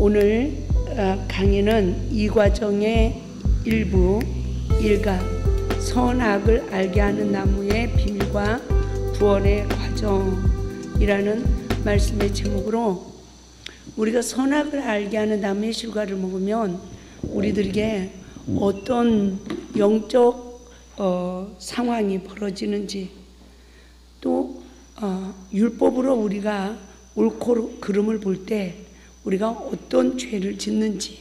오늘 강의는 이 과정의 일부 1강 선악을 알게 하는 나무의 비밀과 구원의 과정이라는 말씀의 제목으로 우리가 선악을 알게 하는 나무의 실과를 먹으면 우리들에게 어떤 영적 상황이 벌어지는지, 또 율법으로 우리가 옳고 그름을 볼 때 우리가 어떤 죄를 짓는지,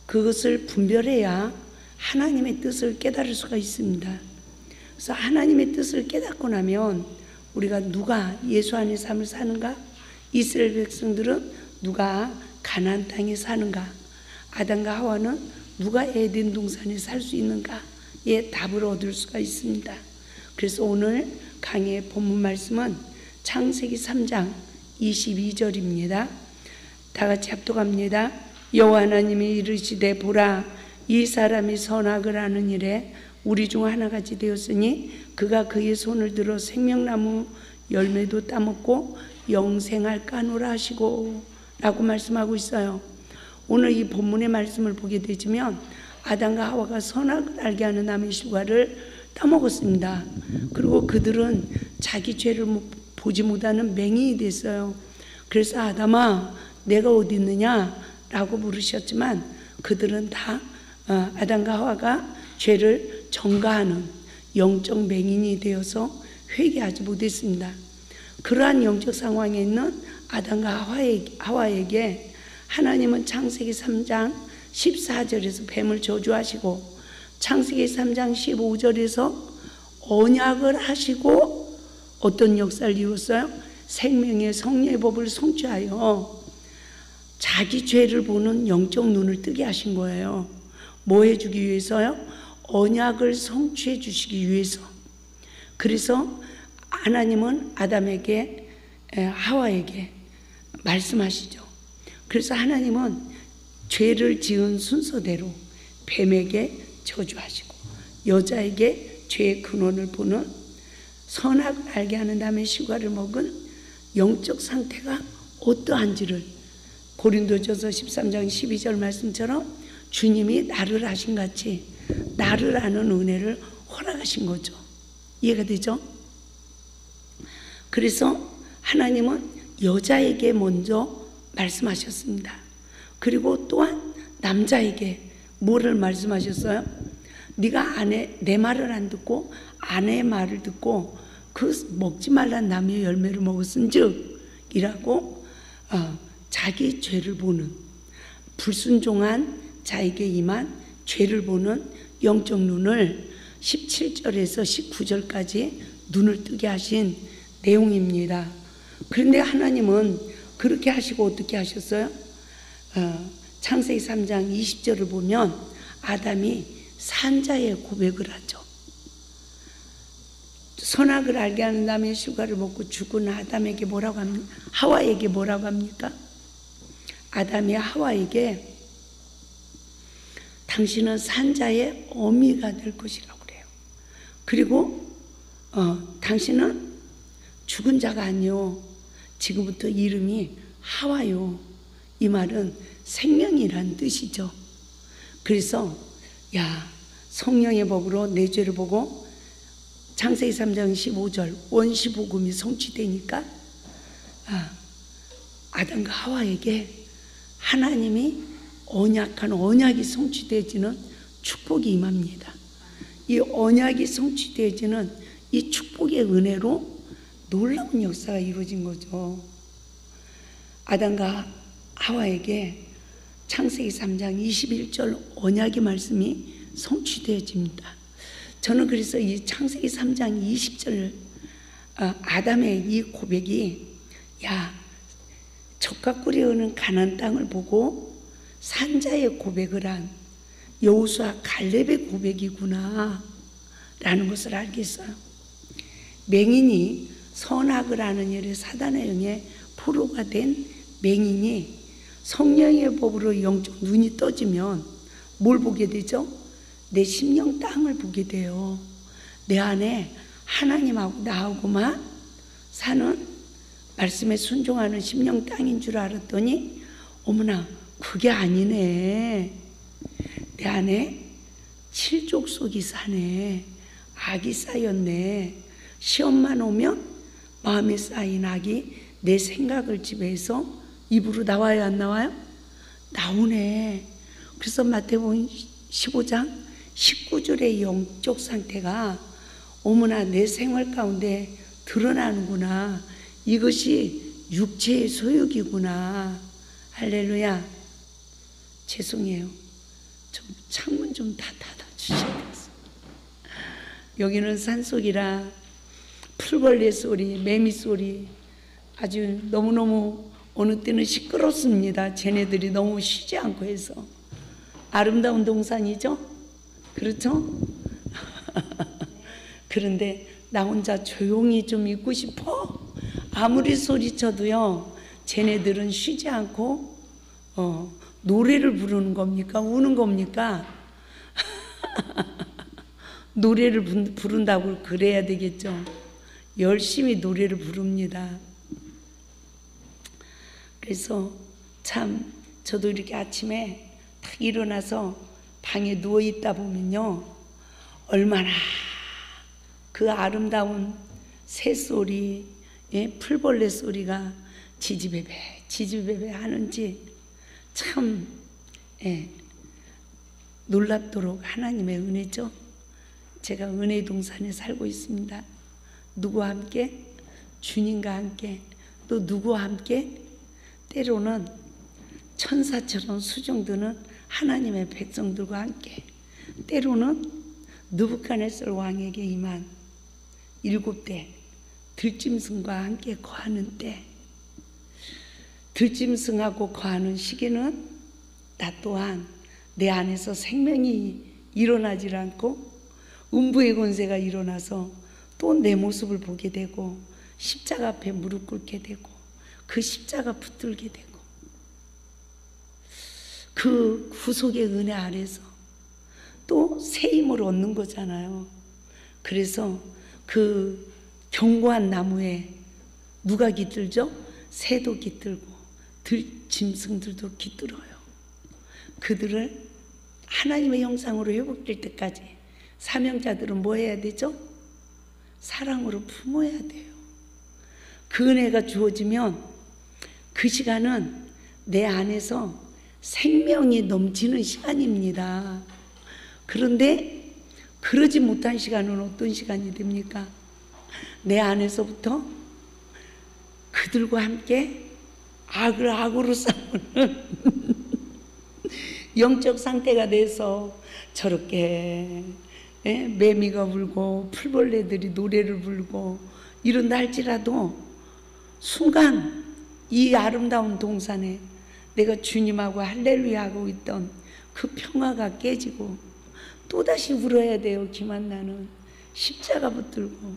그것을 분별해야 하나님의 뜻을 깨달을 수가 있습니다. 그래서 하나님의 뜻을 깨닫고 나면 우리가 누가 예수 안의 삶을 사는가, 이스라엘 백성들은 누가 가나안 땅에 사는가, 아담과 하와는 누가 에덴 동산에 살 수 있는가의 답을 얻을 수가 있습니다. 그래서 오늘 강의의 본문 말씀은 창세기 3장 22절입니다. 다 같이 합독합니다. 여호와 하나님이 이르시되 보라, 이 사람이 선악을 아는 일에 우리 중 하나같이 되었으니 그가 그의 손을 들어 생명나무 열매도 따먹고 영생할까 하노라 하시고 라고 말씀하고 있어요. 오늘 이 본문의 말씀을 보게 되지만 아담과 하와가 선악을 알게 하는 나무의 실과를 따먹었습니다. 그리고 그들은 자기 죄를 보지 못하는 맹인이 됐어요. 그래서 아담아 내가 어디 있느냐 라고 물으셨지만 그들은 다 아담과 하와가 죄를 전가하는 영적 맹인이 되어서 회개하지 못했습니다. 그러한 영적 상황에 있는 아담과 하와에게 하나님은 창세기 3장 14절에서 뱀을 저주하시고 창세기 3장 15절에서 언약을 하시고 어떤 역사를 이뤘어요? 생명의 성령의 법을 성취하여 자기 죄를 보는 영적 눈을 뜨게 하신 거예요. 뭐 해주기 위해서요? 언약을 성취해 주시기 위해서. 그래서 하나님은 아담에게 하와에게 말씀하시죠. 그래서 하나님은 죄를 지은 순서대로 뱀에게 저주하시고 여자에게 죄의 근원을 보는 선악을 알게 하는 다음에 실과를 먹은 영적 상태가 어떠한지를 고린도전서 13장 12절 말씀처럼 주님이 나를 아신 같이 나를 아는 은혜를 허락하신 거죠. 이해가 되죠? 그래서 하나님은 여자에게 먼저 말씀하셨습니다. 그리고 또한 남자에게 뭐를 말씀하셨어요? 네가 내 말을 안 듣고 아내의 말을 듣고 그 먹지 말란 나무의 열매를 먹었은즉 이라고 자기 죄를 보는, 불순종한 자에게 임한 죄를 보는 영적 눈을 17절에서 19절까지 눈을 뜨게 하신 내용입니다. 그런데 하나님은 그렇게 하시고 어떻게 하셨어요? 창세기 3장 20절을 보면 아담이 산자의 고백을 하죠. 선악을 알게 하는 나무의 실과를 먹고 죽은 아담에게 뭐라고 합니까? 하와에게 뭐라고 합니까? 아담이 하와에게 당신은 산자의 어미가 될 것이라고 그래요. 그리고 당신은 죽은 자가 아니요 지금부터 이름이 하와요. 이 말은 생명이란 뜻이죠. 그래서 성령의 법으로 내 죄를 보고 창세기 3장 15절 원시복음이 성취되니까 아담과 하와에게 하나님이 언약한 언약이 성취되어지는 축복이 임합니다. 이 언약이 성취되어지는 이 축복의 은혜로 놀라운 역사가 이루어진 거죠. 아담과 하와에게 창세기 3장 21절 언약의 말씀이 성취되어집니다. 저는 그래서 이 창세기 3장 20절 아담의 이 고백이 젖과 꿀이 흐르는 가나안 땅을 보고 산자의 고백을 한 여호수아 갈렙의 고백이구나 라는 것을 알겠어요. 맹인이 선악을 아는 일에 사단의 영에 포로가 된 맹인이 성령의 법으로 영적 눈이 떠지면 뭘 보게 되죠? 내 심령 땅을 보게 돼요. 내 안에 하나님하고 나하고만 사는 말씀에 순종하는 심령 땅인 줄 알았더니 어머나, 그게 아니네. 내 안에 칠족속이 사네. 악이 쌓였네. 시험만 오면 마음에 쌓인 악이 내 생각을 지배해서 입으로 나와요, 안 나와요? 나오네. 그래서 마태복음 15장 19절의 영적 상태가 어머나 내 생활 가운데 드러나는구나. 이것이 육체의 소욕이구나. 할렐루야. 죄송해요. 좀 창문 좀 다 닫아주셔야겠어요. 여기는 산속이라 풀벌레 소리, 매미 소리 아주 너무너무 어느 때는 시끄럽습니다. 쟤네들이 너무 쉬지 않고 해서. 아름다운 동산이죠? 그렇죠? 그런데 나 혼자 조용히 좀 있고 싶어. 아무리 소리쳐도요, 쟤네들은 쉬지 않고 노래를 부르는 겁니까? 우는 겁니까? 노래를 부른다고 그래야 되겠죠. 열심히 노래를 부릅니다. 그래서 참 저도 이렇게 아침에 딱 일어나서 방에 누워있다 보면요, 얼마나 그 아름다운 새소리, 풀벌레 소리가 지지배배 하는지 참 놀랍도록 하나님의 은혜죠. 제가 은혜 동산에 살고 있습니다. 누구와 함께? 주님과 함께. 또 누구와 함께? 때로는 천사처럼 수종드는 하나님의 백성들과 함께, 때로는 느부갓네살 왕에게 임한 7대 들짐승과 함께 거하는 때, 들짐승하고 거하는 시기는 나 또한 내 안에서 생명이 일어나질 않고 음부의 권세가 일어나서 또 내 모습을 보게 되고 십자가 앞에 무릎 꿇게 되고 그 십자가 붙들게 되고 그 구속의 은혜 아래서 또 새 힘을 얻는 거잖아요. 그래서 그 견고한 나무에 누가 깃들죠? 새도 깃들고 들짐승들도 깃들어요. 그들을 하나님의 형상으로 회복될 때까지 사명자들은 뭐 해야 되죠? 사랑으로 품어야 돼요. 그 은혜가 주어지면 그 시간은 내 안에서 생명이 넘치는 시간입니다. 그런데 그러지 못한 시간은 어떤 시간이 됩니까? 내 안에서부터 그들과 함께 악으로 싸우는 영적 상태가 돼서 저렇게 매미가 울고 풀벌레들이 노래를 부르고 이런다 할지라도 순간 이 아름다운 동산에 내가 주님하고 할렐루야 하고 있던 그 평화가 깨지고 또다시 울어야 돼요. 김한나는 십자가 붙들고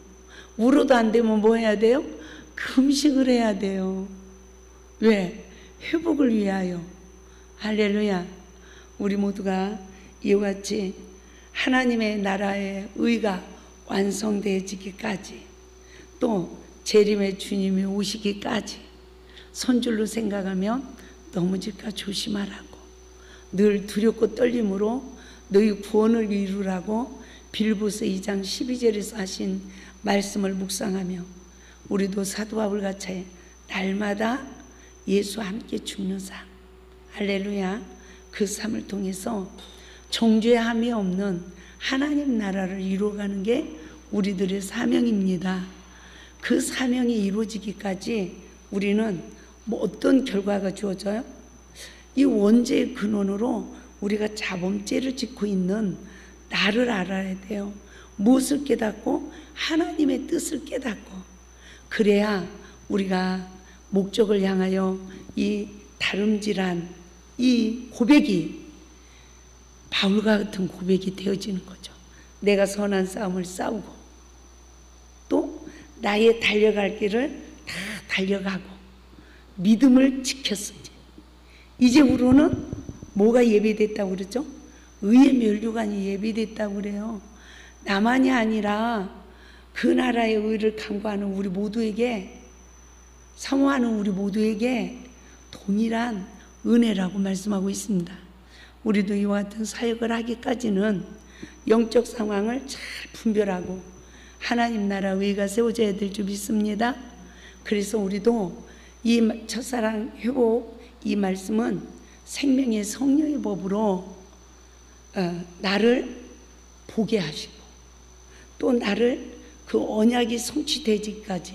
울어도 안 되면 뭐 해야 돼요? 금식을 해야 돼요. 왜? 회복을 위하여. 할렐루야. 우리 모두가 이와 같이 하나님의 나라의 의가 완성되어지기까지 또 재림의 주님이 오시기까지 손줄로 생각하면 넘어질까 조심하라고, 늘 두렵고 떨림으로 너희 구원을 이루라고 빌보서 2장 12절에서 하신 말씀을 묵상하며 우리도 사도 바울같이 날마다 예수와 함께 죽는 삶, 할렐루야, 그 삶을 통해서 정죄함이 없는 하나님 나라를 이루어가는 게 우리들의 사명입니다. 그 사명이 이루어지기까지 우리는 뭐 어떤 결과가 주어져요? 이 원죄의 근원으로 우리가 자범죄를 짓고 있는 나를 알아야 돼요. 무엇을 깨닫고 하나님의 뜻을 깨닫고, 그래야 우리가 목적을 향하여 이 다름질한 이 고백이 바울과 같은 고백이 되어지는 거죠. 내가 선한 싸움을 싸우고 또 나의 달려갈 길을 다 달려가고 믿음을 지켰으니 이제후로는 뭐가 예비됐다고 그러죠? 의의 면류관이 예비됐다고 그래요. 나만이 아니라 그 나라의 의를 간구하는 우리 모두에게, 사모하는 우리 모두에게 동일한 은혜라고 말씀하고 있습니다. 우리도 이와 같은 사역을 하기까지는 영적 상황을 잘 분별하고 하나님 나라 의가 세워져야 될 줄 믿습니다. 그래서 우리도 이 첫사랑 회복 이 말씀은 생명의 성령의 법으로 나를 보게 하시고 또 나를 그 언약이 성취되기까지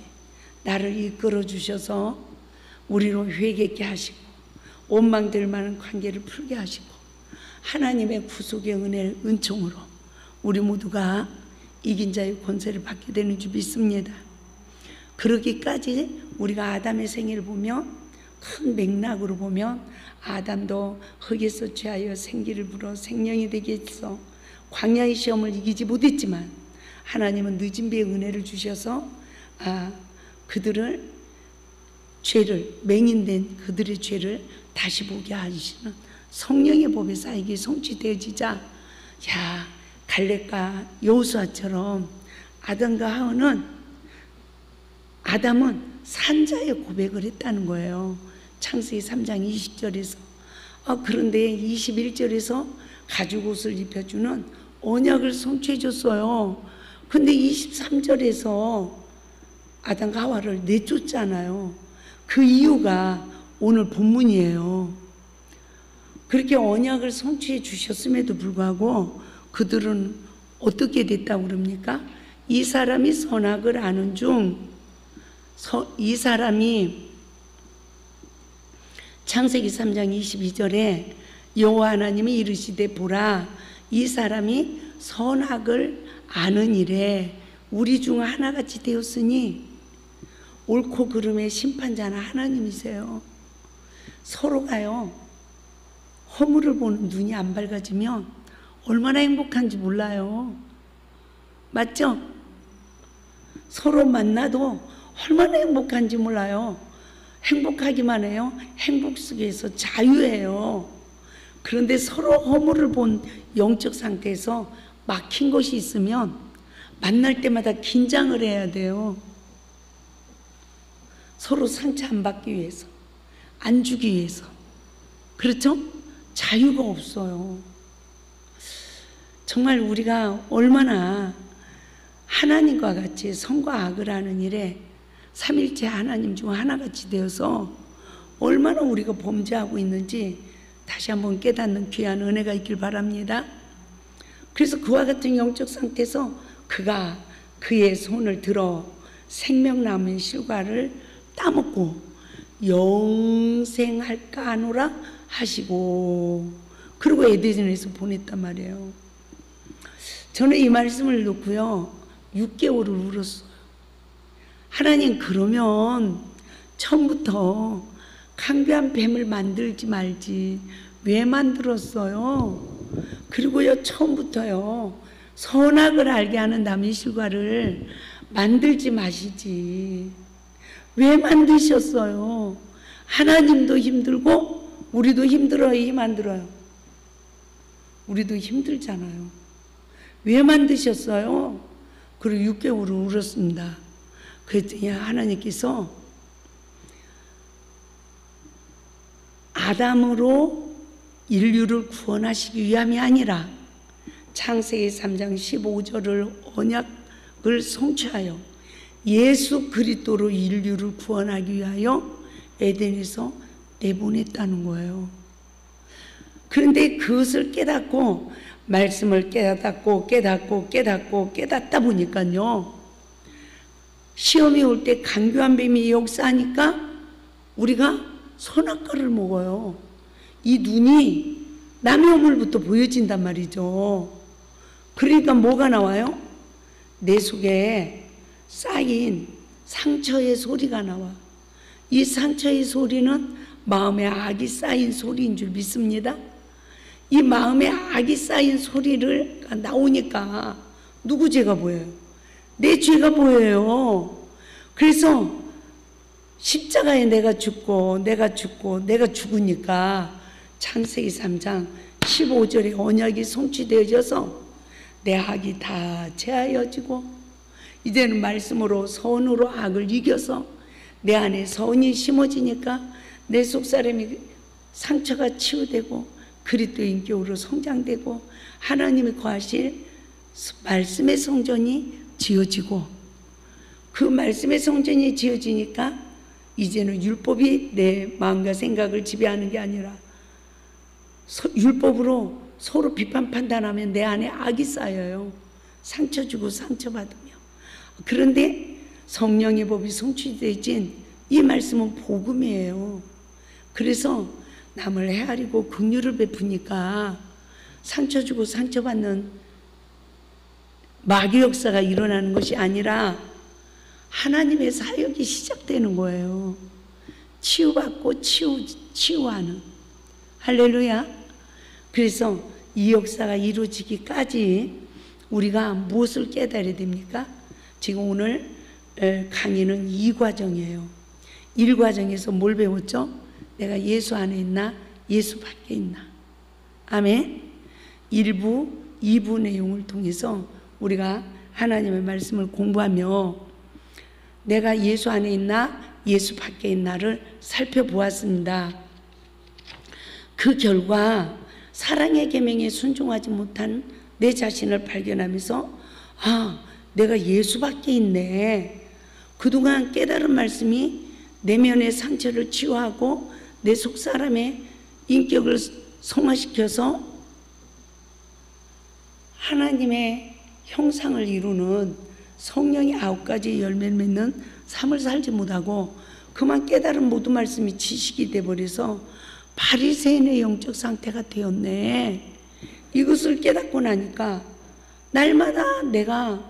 나를 이끌어 주셔서 우리로 회개케 하시고 원망될 만한 관계를 풀게 하시고 하나님의 구속의 은혜 은총으로 우리 모두가 이긴 자의 권세를 받게 되는 줄 믿습니다. 그러기까지 우리가 아담의 생애를 보면 큰 맥락으로 보면 아담도 흙에서 취하여 생기를 불어 생명이 되게 했어. 광야의 시험을 이기지 못했지만 하나님은 늦은 비의 은혜를 주셔서 그들을 죄를 맹인된 그들의 죄를 다시 보게 하시는 성령의 법에 쌓이기 성취되어지자 갈렙과 여호수아처럼 아담은 산자의 고백을 했다는 거예요. 창세기 3장 20절에서 그런데 21절에서 가죽 옷을 입혀주는 언약을 성취해 줬어요. 근데 23절에서 아담과 하와를 내쫓잖아요. 그 이유가 오늘 본문이에요. 그렇게 언약을 성취해 주셨음에도 불구하고 그들은 어떻게 됐다고 그럽니까? 이 사람이 선악을 아는 중 이 사람이 창세기 3장 22절에 여호와 하나님이 이르시되 보라 이 사람이 선악을 아는 일에 우리 중 하나같이 되었으니 옳고 그름의 심판자는 하나님이세요. 서로가요 허물을 보는 눈이 안 밝아지면 얼마나 행복한지 몰라요. 맞죠? 서로 만나도 얼마나 행복한지 몰라요. 행복하기만 해요. 행복 속에서 자유예요. 그런데 서로 허물을 본 영적 상태에서 막힌 것이 있으면 만날 때마다 긴장을 해야 돼요. 서로 상처 안 받기 위해서, 안 주기 위해서. 그렇죠? 자유가 없어요. 정말 우리가 얼마나 하나님과 같이 선과 악을 하는 일에 삼일체 하나님 중 하나같이 되어서 얼마나 우리가 범죄하고 있는지 다시 한번 깨닫는 귀한 은혜가 있길 바랍니다. 그래서 그와 같은 영적 상태에서 그가 그의 손을 들어 생명나무의 실과를 따먹고 영생할까 하노라 하시고 그리고 에덴에서 보냈단 말이에요. 저는 이 말씀을 놓고요 6개월을 울었어요. 하나님 그러면 처음부터 강교한 뱀을 만들지 말지 왜 만들었어요? 그리고요 처음부터요 선악을 알게 하는 나무의 실과를 만들지 마시지 왜 만드셨어요? 하나님도 힘들고 우리도 힘들어요? 힘 안 들어요? 우리도 힘들잖아요. 왜 만드셨어요? 그리고 6개월을 울었습니다. 그랬더니 하나님께서 아담으로 인류를 구원하시기 위함이 아니라 창세기 3장 15절을 언약을 성취하여 예수 그리스도로 인류를 구원하기 위하여 에덴에서 내보냈다는 거예요. 그런데 그것을 깨닫고 말씀을 깨닫다 보니까요 시험이 올 때 간교한 뱀이 역사하니까 우리가 선악과를 먹어요. 이 눈이 남의 허물부터 보여진단 말이죠. 그러니까 뭐가 나와요? 내 속에 쌓인 상처의 소리가 나와. 이 상처의 소리는 마음에 악이 쌓인 소리인 줄 믿습니다. 이 마음에 악이 쌓인 소리를 나오니까 누구 죄가 보여요? 내 죄가 보여요. 그래서 십자가에 내가 죽으니까 창세기 3장 15절에 언약이 성취되어져서 내 악이 다 제하여지고 이제는 말씀으로 선으로 악을 이겨서 내 안에 선이 심어지니까 내 속사람이 상처가 치유되고 그리스도의 인격으로 성장되고 하나님이 거하실 말씀의 성전이 지어지고, 그 말씀의 성전이 지어지니까 이제는 율법이 내 마음과 생각을 지배하는 게 아니라 율법으로 서로 비판 판단하면 내 안에 악이 쌓여요. 상처 주고 상처받으며. 그런데 성령의 법이 성취되진 이 말씀은 복음이에요. 그래서 남을 헤아리고 긍휼을 베푸니까 상처 주고 상처받는 마귀 역사가 일어나는 것이 아니라 하나님의 사역이 시작되는 거예요. 치유받고 치유하는. 할렐루야. 그래서 이 역사가 이루어지기까지 우리가 무엇을 깨달아야 됩니까? 지금 오늘 강의는 2과정이에요. 1과정에서 뭘 배웠죠? 내가 예수 안에 있나 예수 밖에 있나. 아멘. 1부, 2부 내용을 통해서 우리가 하나님의 말씀을 공부하며 내가 예수 안에 있나 예수 밖에 있나를 살펴보았습니다. 그 결과 사랑의 계명에 순종하지 못한 내 자신을 발견하면서 아, 내가 예수 밖에 있네. 그동안 깨달은 말씀이 내면의 상처를 치유하고 내 속사람의 인격을 성화시켜서 하나님의 형상을 이루는 성령의 9가지 열매를 맺는 삶을 살지 못하고 그만 깨달은 모든 말씀이 지식이 돼버려서 바리새인의 영적 상태가 되었네. 이것을 깨닫고 나니까 날마다 내가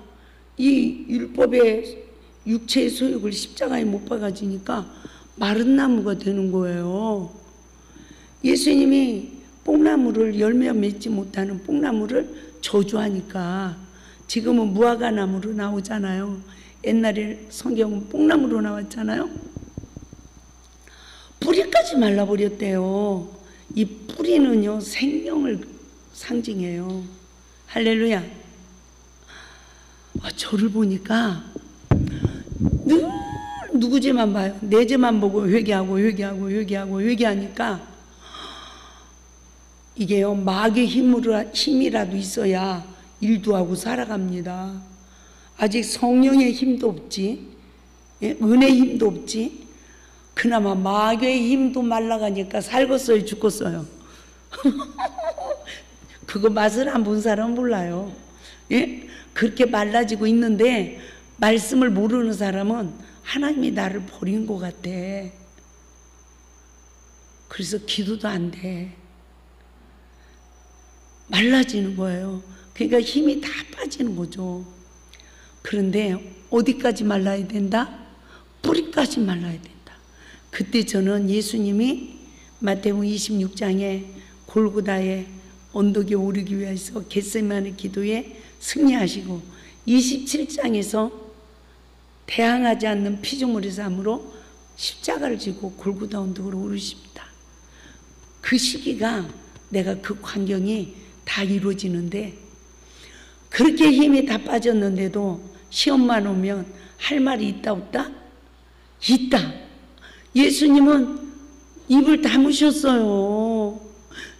이 율법의 육체의 소욕을 십자가에 못 박아지니까 마른 나무가 되는 거예요. 예수님이 뽕나무를 열매 맺지 못하는 뽕나무를 저주하니까 지금은 무화과 나무로 나오잖아요. 옛날에 성경은 뽕나무로 나왔잖아요. 뿌리까지 말라버렸대요. 이 뿌리는요 생명을 상징해요. 할렐루야. 저를 보니까 늘 누구 죄만 봐요. 내 죄만 보고 회개하니까 이게요 마귀의 힘이라도 있어야 일도 하고 살아갑니다. 아직 성령의 힘도 없지, 은혜의 힘도 없지. 그나마 마귀의 힘도 말라가니까 살겠어요 죽겠어요. 그거 맛을 안 본 사람은 몰라요. 그렇게 말라지고 있는데 말씀을 모르는 사람은 하나님이 나를 버린 것 같아. 그래서 기도도 안 돼. 말라지는 거예요. 그러니까 힘이 다 빠지는 거죠. 그런데 어디까지 말라야 된다? 뿌리까지 말라야 된다. 그때 저는 예수님이 마태복음 26장에 골고다의 언덕에 오르기 위해서 겟세마네 기도에 승리하시고 27장에서 대항하지 않는 피조물의 삶으로 십자가를 지고 골고다 언덕으로 오르십니다. 그 시기가 내가 그 광경이 다 이루어지는데 그렇게 힘이 다 빠졌는데도 시험만 오면 할 말이 있다 없다? 있다. 예수님은 입을 다무셨어요.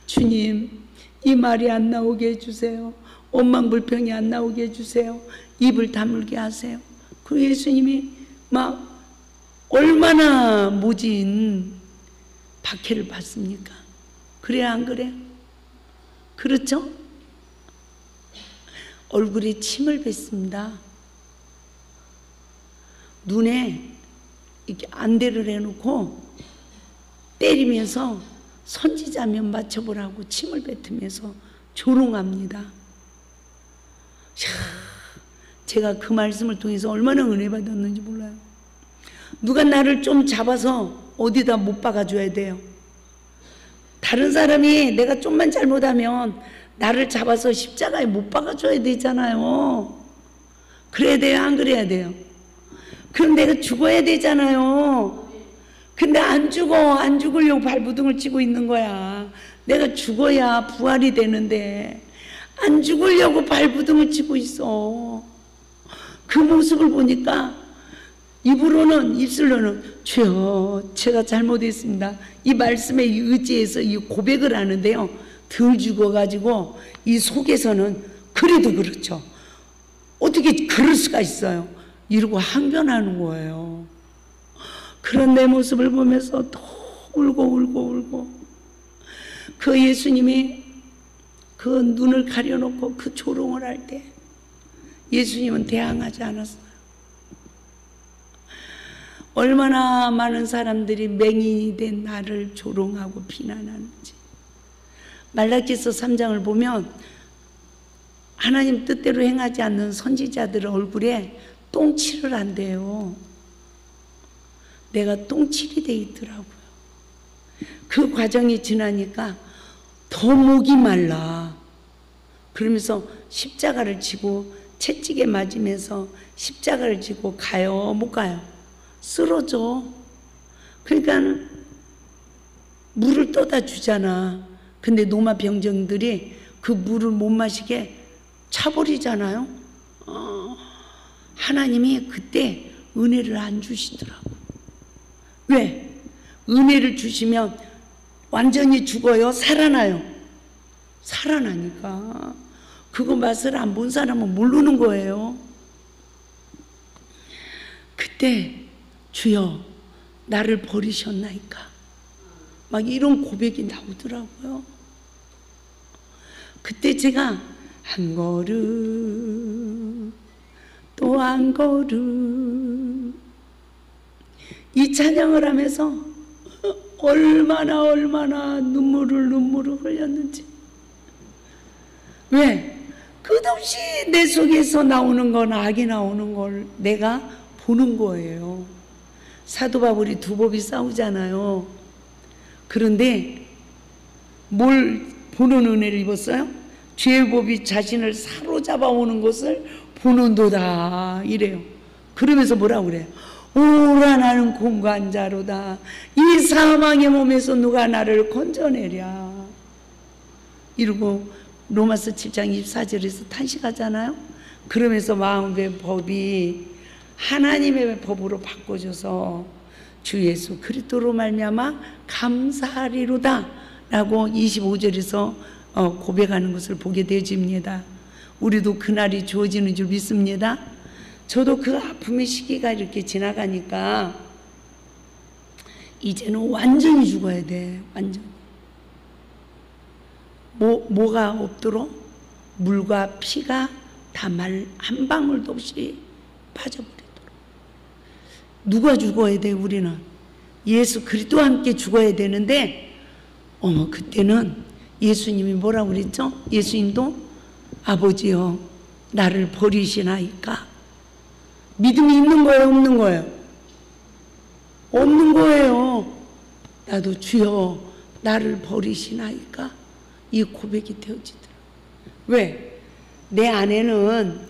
주님, 이 말이 안 나오게 해주세요. 원망불평이 안 나오게 해주세요. 입을 다물게 하세요. 그 예수님이 막 얼마나 모진 박해를 받습니까? 그래야 안 그래요? 그렇죠? 얼굴에 침을 뱉습니다. 눈에 이렇게 안대를 해놓고 때리면서 선지자면 맞춰보라고 침을 뱉으면서 조롱합니다. 제가 그 말씀을 통해서 얼마나 은혜 받았는지 몰라요. 누가 나를 좀 잡아서 어디다 못 박아줘야 돼요. 다른 사람이 내가 좀만 잘못하면 나를 잡아서 십자가에 못 박아줘야 되잖아요. 그래야 돼요? 안 그래야 돼요? 그럼 내가 죽어야 되잖아요. 근데 안 죽어. 안 죽으려고 발부둥을 치고 있는 거야. 내가 죽어야 부활이 되는데 안 죽으려고 발부둥을 치고 있어. 그 모습을 보니까 입술로는 주여 제가 잘못했습니다. 이 말씀에 의지해서 이 고백을 하는데요. 덜 죽어가지고 이 속에서는 그래도 그렇죠. 어떻게 그럴 수가 있어요. 이러고 항변하는 거예요. 그런 내 모습을 보면서 또 울고 그 예수님이 그 눈을 가려놓고 그 조롱을 할 때 예수님은 대항하지 않았어요. 얼마나 많은 사람들이 맹인이 된 나를 조롱하고 비난하는지. 말라기서 3장을 보면 하나님 뜻대로 행하지 않는 선지자들 얼굴에 똥칠을 한대요. 내가 똥칠이 돼 있더라고요. 그 과정이 지나니까 더 목이 말라. 그러면서 십자가를 지고 채찍에 맞으면서 십자가를 지고 가요? 못 가요? 쓰러져. 그러니까 물을 떠다 주잖아. 근데 노마 병정들이 그 물을 못 마시게 차버리잖아요. 하나님이 그때 은혜를 안 주시더라고. 왜? 은혜를 주시면 완전히 죽어요? 살아나요? 살아나니까. 그거 맛을 안 본 사람은 모르는 거예요. 그때 주여 나를 버리셨나이까 막 이런 고백이 나오더라고요. 그때 제가 한 걸음 또 한 걸음 이 찬양을 하면서 얼마나 눈물을 흘렸는지. 왜? 끝없이 내 속에서 나오는 건 악이 나오는 걸 내가 보는 거예요. 사도 바울이 두 법이 싸우잖아요. 그런데 뭘 보는 은혜를 입었어요? 죄의 법이 자신을 사로잡아 오는 것을 보는도다 이래요. 그러면서 뭐라고 그래요? 오라 나는 공관자로다. 이 사망의 몸에서 누가 나를 건져내랴. 이러고 로마서 7장 24절에서 탄식하잖아요. 그러면서 마음의 법이 하나님의 법으로 바꿔줘서 주 예수 그리스도로 말미암아 감사하리로다 라고 25절에서 고백하는 것을 보게 되어집니다. 우리도 그날이 주어지는 줄 믿습니다. 저도 그 아픔의 시기가 이렇게 지나가니까 이제는 완전히 죽어야 돼. 완전히. 뭐가 없도록? 물과 피가 다 한 방울도 없이 빠져버리도록. 누가 죽어야 돼? 우리는 예수 그리스도와 함께 죽어야 되는데 그때는 예수님이 뭐라고 그랬죠? 예수님도 아버지여 나를 버리시나이까. 믿음이 있는 거예요? 없는 거예요? 없는 거예요. 나도 주여 나를 버리시나이까 이 고백이 되어지더라고요. 왜? 내 안에는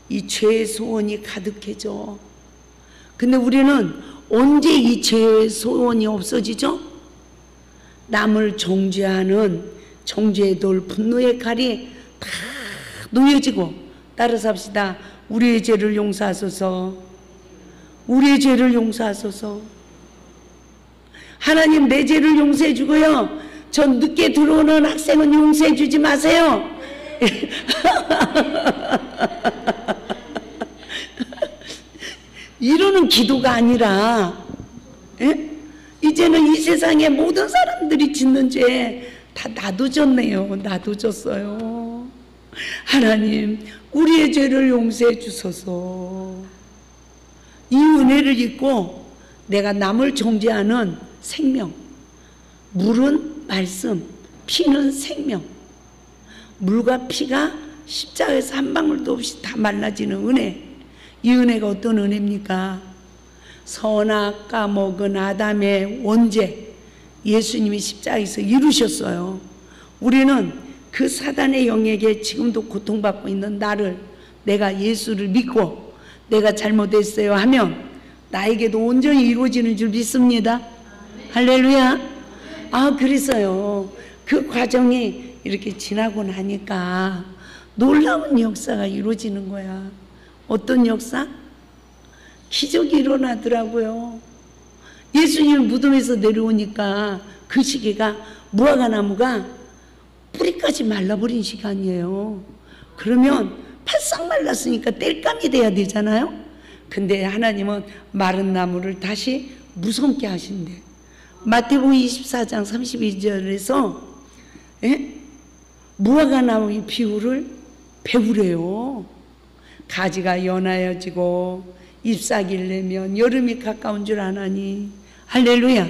이 죄의 소원이 가득해져. 근데 우리는 언제 이 죄의 소원이 없어지죠? 남을 정죄하는 정죄의 돌 분노의 칼이 다 놓여지고. 따라서 합시다. 우리의 죄를 용서하소서. 우리의 죄를 용서하소서. 하나님 내 죄를 용서해 주고요. 저 늦게 들어오는 학생은 용서해 주지 마세요. 이러는 기도가 아니라 이제는 이 세상의 모든 사람들이 짓는 죄 다 놔두졌네요. 놔두졌어요. 하나님 우리의 죄를 용서해 주소서. 이 은혜를 입고 내가 남을 정죄하는 생명, 물은 말씀, 피는 생명, 물과 피가 십자가에서 한 방울도 없이 다 말라지는 은혜. 이 은혜가 어떤 은혜입니까? 선악 까먹은 아담의 원죄 예수님이 십자가에서 이루셨어요. 우리는 그 사단의 영에게 지금도 고통받고 있는 나를, 내가 예수를 믿고 내가 잘못했어요 하면 나에게도 온전히 이루어지는 줄 믿습니다. 할렐루야. 그래서요 그 과정이 이렇게 지나고 나니까 놀라운 역사가 이루어지는 거야. 어떤 역사? 기적이 일어나더라고요. 예수님 무덤에서 내려오니까 그 시기가 무화과 나무가 뿌리까지 말라버린 시간이에요. 그러면 바싹 말랐으니까 땔감이 돼야 되잖아요. 근데 하나님은 마른 나무를 다시 무성케 하신대. 마태복음 24장 32절에서 무화과 나무의 비유를 배우래요. 가지가 연하여지고 잎사귀를 내면 여름이 가까운 줄 아나니. 할렐루야.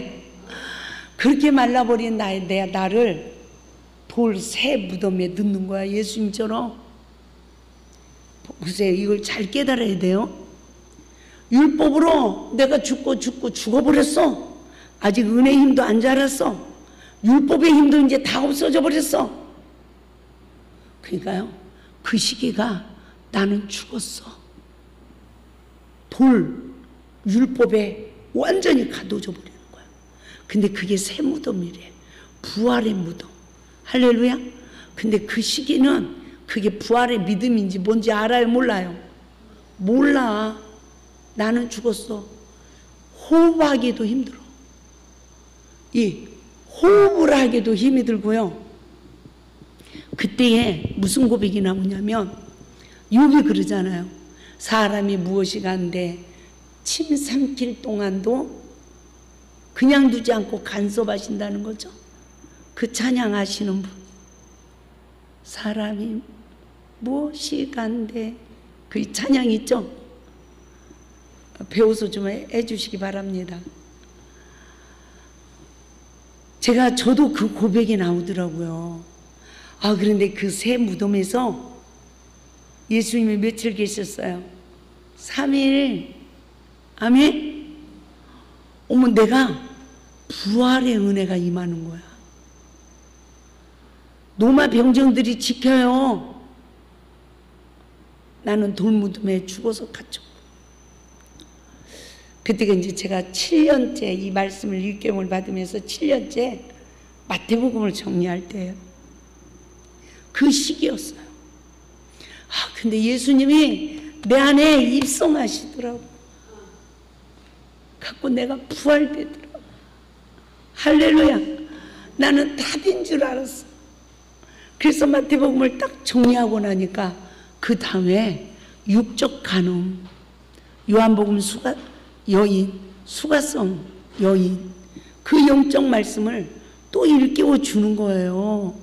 그렇게 말라버린 나를 돌 새 무덤에 넣는 거야. 예수님처럼. 보세요. 이걸 잘 깨달아야 돼요. 율법으로 내가 죽어버렸어. 아직 은혜의 힘도 안 자랐어. 율법의 힘도 이제 다 없어져 버렸어. 그러니까요, 그 시기가 나는 죽었어. 율법에 완전히 가둬져 버리는 거야. 근데 그게 새 무덤이래. 부활의 무덤. 할렐루야. 근데 그 시기는 그게 부활의 믿음인지 뭔지 알아요? 몰라요? 몰라. 나는 죽었어. 호흡하기도 힘들어. 이 호흡을 하기도 힘이 들고요. 그때에 무슨 고백이 나오냐면 욥이 그러잖아요. 사람이 무엇이 간데 침 삼킬 동안도 그냥 두지 않고 간섭하신다는 거죠. 그 찬양하시는 분. 사람이 무엇이 간데, 그 찬양 있죠? 배워서 좀 해주시기 바랍니다. 저도 그 고백이 나오더라고요. 그런데 그 새 무덤에서 예수님이 며칠 계셨어요? 3일. 아멘? 어머, 내가 부활의 은혜가 임하는 거야. 노마 병정들이 지켜요. 나는 돌무덤에 죽어서 갇혔고. 그때가 이제 제가 7년째 이 말씀을 일경을 받으면서 7년째 마태복음을 정리할 때예요. 그 시기였어요. 근데 예수님이 내 안에 입성하시더라고. 갖고 내가 부활되더라고. 할렐루야. 나는 답인 줄 알았어. 그래서 마태복음을 딱 정리하고 나니까 그 다음에 육적 간음, 요한복음 수가성 여인, 그 영적 말씀을 또 일깨워 주는 거예요.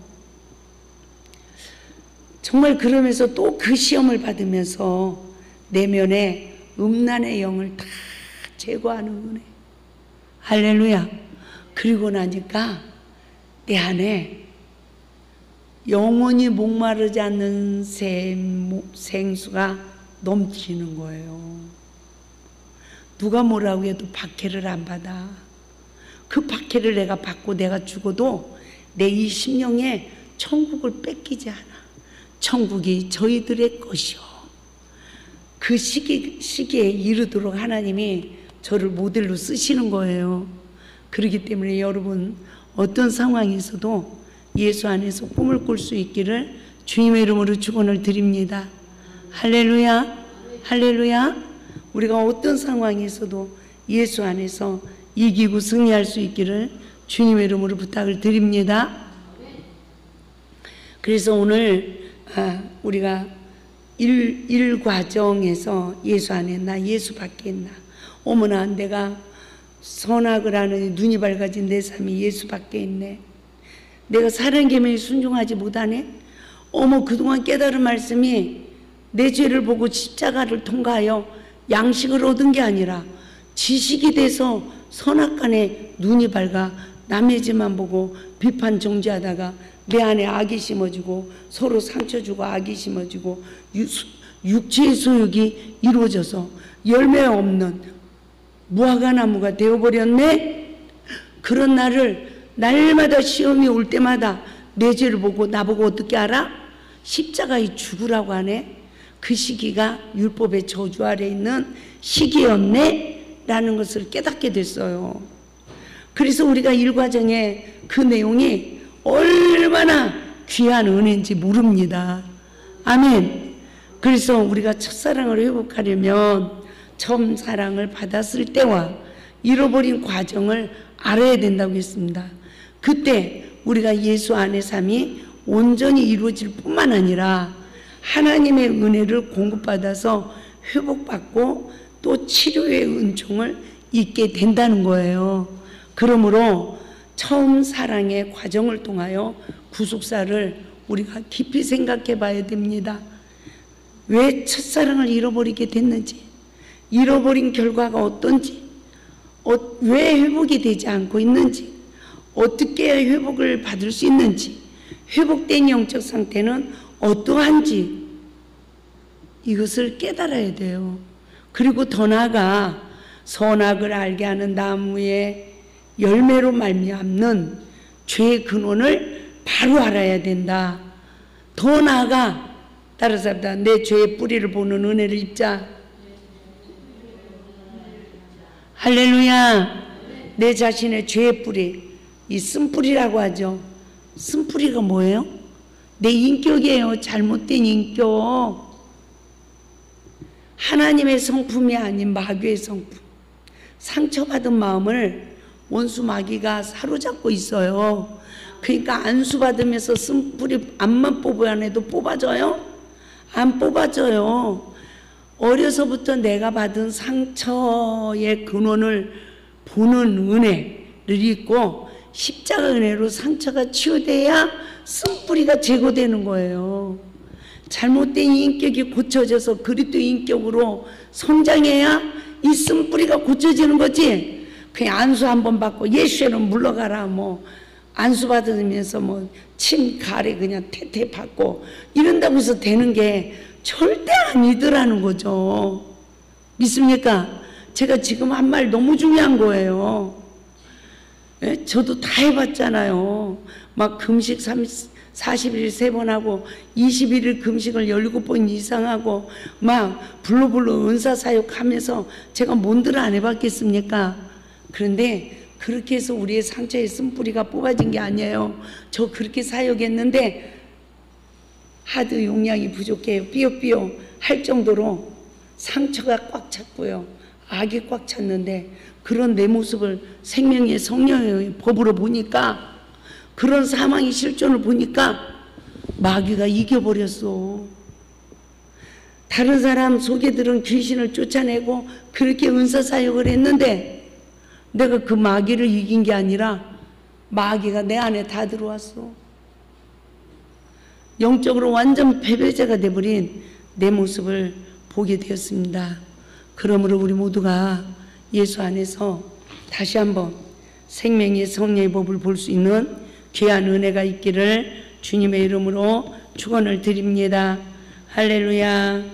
정말 그러면서 또 그 시험을 받으면서 내면에 음란의 영을 다 제거하는 은혜. 할렐루야. 그리고 나니까 내 안에 영원히 목마르지 않는 생수가 넘치는 거예요. 누가 뭐라고 해도 박해를 안 받아. 그 박해를 내가 받고 내가 죽어도 내 이 심령에 천국을 뺏기지 않아. 천국이 저희들의 것이요. 그 시기에 이르도록 하나님이 저를 모델로 쓰시는 거예요. 그렇기 때문에 여러분, 어떤 상황에서도 예수 안에서 꿈을 꿀 수 있기를 주님의 이름으로 축원을 드립니다. 할렐루야. 할렐루야. 우리가 어떤 상황에서도 예수 안에서 이기고 승리할 수 있기를 주님의 이름으로 부탁을 드립니다. 그래서 오늘 우리가 일 과정에서 예수 안에 있나 예수 밖에 있나, 어머나 내가 선악을 하느니 눈이 밝아진 내 삶이 예수 밖에 있네. 내가 사랑 계명에 순종하지 못하네. 어머, 그동안 깨달은 말씀이 내 죄를 보고 십자가를 통과하여 양식을 얻은 게 아니라 지식이 돼서 선악간에 눈이 밝아 남의 죄만 보고 비판 정죄하다가 내 안에 악이 심어지고 서로 상처 주고 악이 심어지고 육체의 소욕이 이루어져서 열매 없는 무화과 나무가 되어버렸네. 그런 나를 날마다 시험이 올 때마다 내 죄를 보고 나보고 어떻게 알아? 십자가에 죽으라고 하네. 그 시기가 율법의 저주 아래 있는 시기였네 라는 것을 깨닫게 됐어요. 그래서 우리가 일과정에 그 내용이 얼마나 귀한 은혜인지 모릅니다. 아멘. 그래서 우리가 첫사랑을 회복하려면 처음 사랑을 받았을 때와 잃어버린 과정을 알아야 된다고 했습니다. 그때 우리가 예수 안의 삶이 온전히 이루어질 뿐만 아니라 하나님의 은혜를 공급받아서 회복받고 또 치료의 은총을 잊게 된다는 거예요. 그러므로 처음 사랑의 과정을 통하여 구속사를 우리가 깊이 생각해 봐야 됩니다. 왜 첫사랑을 잃어버리게 됐는지, 잃어버린 결과가 어떤지, 왜 회복이 되지 않고 있는지, 어떻게 회복을 받을 수 있는지, 회복된 영적 상태는 어떠한지 이것을 깨달아야 돼요. 그리고 더 나아가 선악을 알게 하는 나무의 열매로 말미암는 죄의 근원을 바로 알아야 된다. 더 나아가 따라서 합니다. 내 죄의 뿌리를 보는 은혜를 입자. 할렐루야. 내 자신의 죄의 뿌리, 이 쓴뿌리라고 하죠. 쓴뿌리가 뭐예요? 내 인격이에요. 잘못된 인격. 하나님의 성품이 아닌 마귀의 성품. 상처받은 마음을 원수 마귀가 사로잡고 있어요. 그러니까 안수받으면서 쓴뿌리 암만 뽑아야 안 해도 뽑아져요? 안 뽑아져요. 어려서부터 내가 받은 상처의 근원을 보는 은혜를 입고 십자가 은혜로 상처가 치유돼야 쓴뿌리가 제거되는 거예요. 잘못된 인격이 고쳐져서 그리스도 인격으로 성장해야 이 쓴뿌리가 고쳐지는 거지. 그냥 안수 한번 받고 예수로 물러가라 뭐 안수 받으면서 뭐 침 가래 그냥 태태 받고 이런다고 해서 되는 게 절대 아니더라는 거죠. 믿습니까? 제가 지금 한 말 너무 중요한 거예요. 예? 저도 다 해봤잖아요. 막 금식 40일 3번 하고 21일 금식을 17번 이상 하고 막 불로불로 은사사역하면서 제가 뭔들 안 해봤겠습니까? 그런데 그렇게 해서 우리의 상처의 쓴뿌리가 뽑아진 게 아니에요. 저 그렇게 사역했는데 하도 용량이 부족해요. 삐요삐요 할 정도로 상처가 꽉 찼고요. 악이 꽉 찼는데 그런 내 모습을 생명의 성령의 법으로 보니까 그런 사망의 실존을 보니까 마귀가 이겨버렸어. 다른 사람 속에들은 귀신을 쫓아내고 그렇게 은사사역을 했는데 내가 그 마귀를 이긴 게 아니라 마귀가 내 안에 다 들어왔어. 영적으로 완전 패배자가 돼버린 내 모습을 보게 되었습니다. 그러므로 우리 모두가 예수 안에서 다시 한번 생명의 성령의 법을 볼 수 있는 귀한 은혜가 있기를 주님의 이름으로 축원을 드립니다. 할렐루야.